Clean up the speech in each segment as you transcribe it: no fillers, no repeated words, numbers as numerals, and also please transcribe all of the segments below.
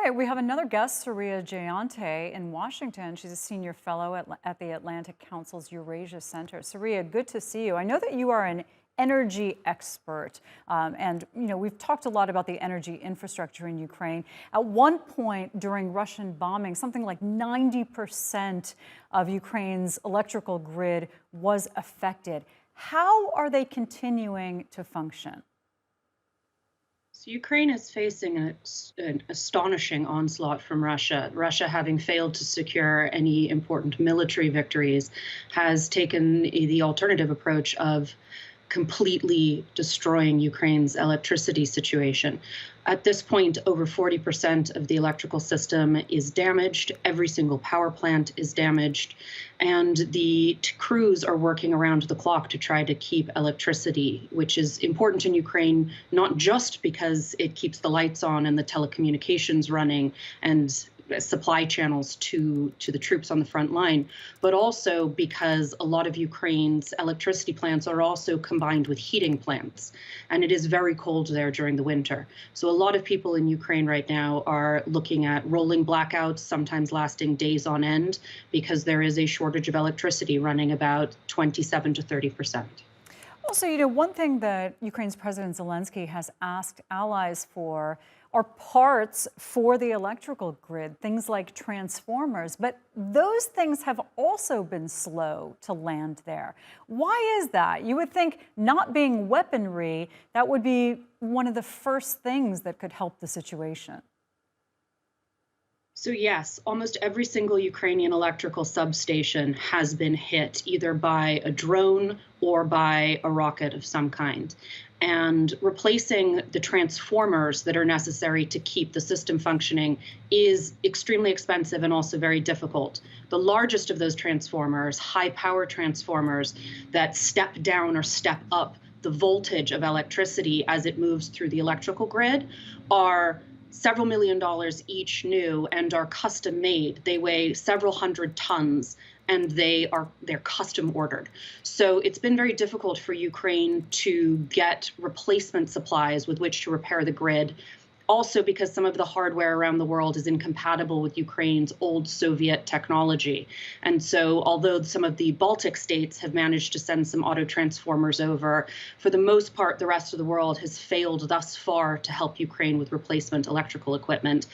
right, we have another guest, Suriya Jayanti in Washington. She's a senior fellow at the Atlantic Council's Eurasia Center. Suriya, good to see you. I know that you are an energy expert, and we've talked a lot about the energy infrastructure in Ukraine. At one point during Russian bombing, something like 90% of Ukraine's electrical grid was affected. How are they continuing to function? So Ukraine is facing an astonishing onslaught from Russia. Russia, having failed to secure any important military victories, has taken the alternative approach of completely destroying Ukraine's electricity situation. At this point, over 40% of the electrical system is damaged. Every single power plant is damaged. And the crews are working around the clock to try to keep electricity, which is important in Ukraine, not just because it keeps the lights on and the telecommunications running and supply channels to the troops on the front line, but also because a lot of Ukraine's electricity plants are also combined with heating plants, and it is very cold there during the winter. So a lot of people in Ukraine right now are looking at rolling blackouts, sometimes lasting days on end, because there is a shortage of electricity running about 27 to 30%. Also, one thing that Ukraine's President Zelensky has asked allies for are parts for the electrical grid, things like transformers, but those things have also been slow to land there. Why is that? You would think, not being weaponry, that would be one of the first things that could help the situation. So yes, almost every single Ukrainian electrical substation has been hit either by a drone or by a rocket of some kind. And replacing the transformers that are necessary to keep the system functioning is extremely expensive and also very difficult. The largest of those transformers, high power transformers that step down or step up the voltage of electricity as it moves through the electrical grid, are several $1 million each new and are custom made. They weigh several hundred tons and they're custom ordered. So it's been very difficult for Ukraine to get replacement supplies with which to repair the grid. Also because some of the hardware around the world is incompatible with Ukraine's old Soviet technology. And so although some of the Baltic states have managed to send some auto transformers over, for the most part, the rest of the world has failed thus far to help Ukraine with replacement electrical equipment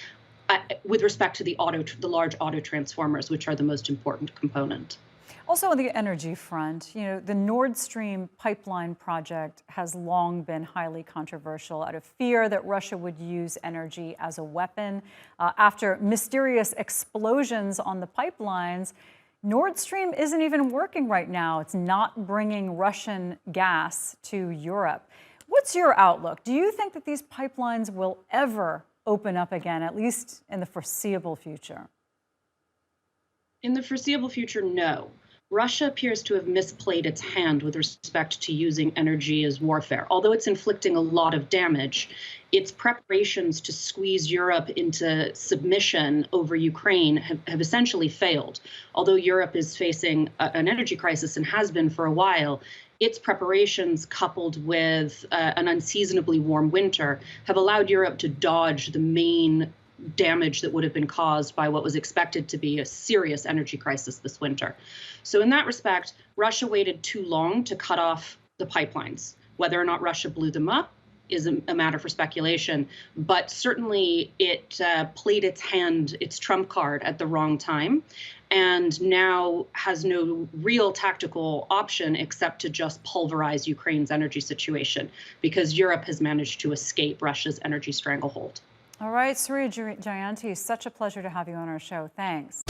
with respect to the large auto transformers, which are the most important component. Also on the energy front, the Nord Stream pipeline project has long been highly controversial out of fear that Russia would use energy as a weapon. After mysterious explosions on the pipelines, Nord Stream isn't even working right now. It's not bringing Russian gas to Europe. What's your outlook? Do you think that these pipelines will ever open up again, at least in the foreseeable future? In the foreseeable future, no. Russia appears to have misplayed its hand with respect to using energy as warfare. Although it's inflicting a lot of damage, its preparations to squeeze Europe into submission over Ukraine have essentially failed. Although Europe is facing an energy crisis and has been for a while, its preparations, coupled with an unseasonably warm winter, have allowed Europe to dodge the main damage that would have been caused by what was expected to be a serious energy crisis this winter. So in that respect, Russia waited too long to cut off the pipelines. Whether or not Russia blew them up is a matter for speculation, but certainly it played its hand, its trump card, at the wrong time, and now has no real tactical option except to just pulverize Ukraine's energy situation, because Europe has managed to escape Russia's energy stranglehold. All right, Suriya Jayanti, such a pleasure to have you on our show. Thanks.